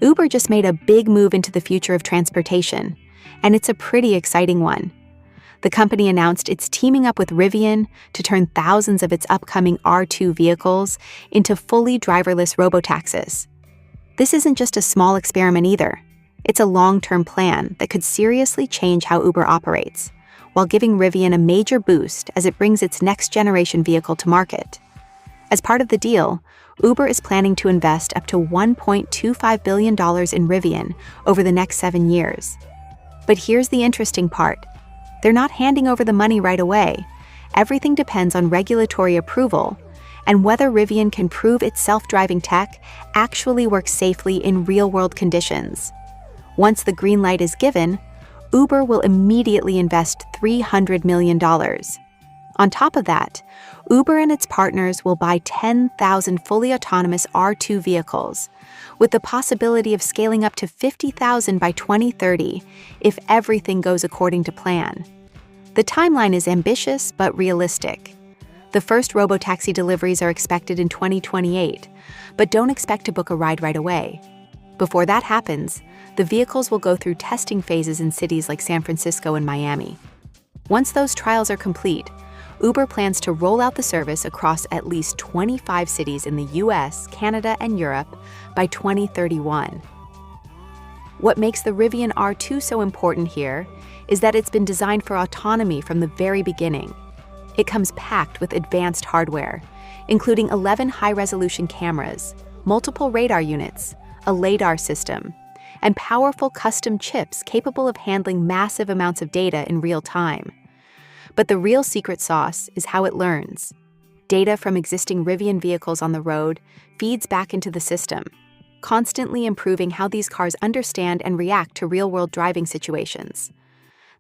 Uber just made a big move into the future of transportation, and it's a pretty exciting one. The company announced it's teaming up with Rivian to turn thousands of its upcoming R2 vehicles into fully driverless Robotaxis. This isn't just a small experiment either. It's a long-term plan that could seriously change how Uber operates, while giving Rivian a major boost as it brings its next-generation vehicle to market. As part of the deal, Uber is planning to invest up to $1.25 billion in Rivian over the next 7 years. But here's the interesting part. They're not handing over the money right away. Everything depends on regulatory approval and whether Rivian can prove its self-driving tech actually works safely in real-world conditions. Once the green light is given, Uber will immediately invest $300 million. On top of that, Uber and its partners will buy 10,000 fully autonomous R2 vehicles, with the possibility of scaling up to 50,000 by 2030 if everything goes according to plan. The timeline is ambitious but realistic. The first Robotaxi deliveries are expected in 2028, but don't expect to book a ride right away. Before that happens, the vehicles will go through testing phases in cities like San Francisco and Miami. Once those trials are complete, Uber plans to roll out the service across at least 25 cities in the US, Canada, and Europe by 2031. What makes the Rivian R2 so important here is that it's been designed for autonomy from the very beginning. It comes packed with advanced hardware, including 11 high-resolution cameras, multiple radar units, a lidar system, and powerful custom chips capable of handling massive amounts of data in real time. But the real secret sauce is how it learns. Data from existing Rivian vehicles on the road feeds back into the system, constantly improving how these cars understand and react to real-world driving situations.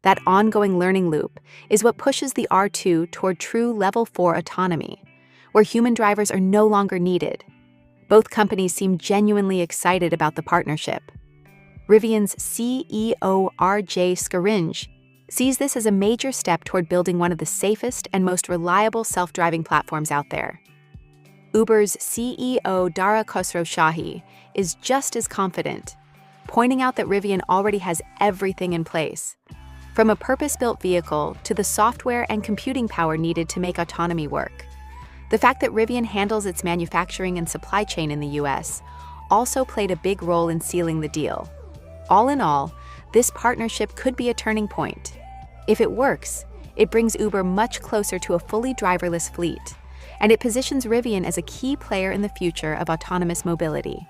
That ongoing learning loop is what pushes the R2 toward true Level 4 autonomy, where human drivers are no longer needed. Both companies seem genuinely excited about the partnership. Rivian's CEO R.J. Scaringe sees this as a major step toward building one of the safest and most reliable self-driving platforms out there. Uber's CEO Dara Khosrowshahi is just as confident, pointing out that Rivian already has everything in place, from a purpose-built vehicle to the software and computing power needed to make autonomy work. The fact that Rivian handles its manufacturing and supply chain in the US also played a big role in sealing the deal. All in all, this partnership could be a turning point. If it works, it brings Uber much closer to a fully driverless fleet, and it positions Rivian as a key player in the future of autonomous mobility.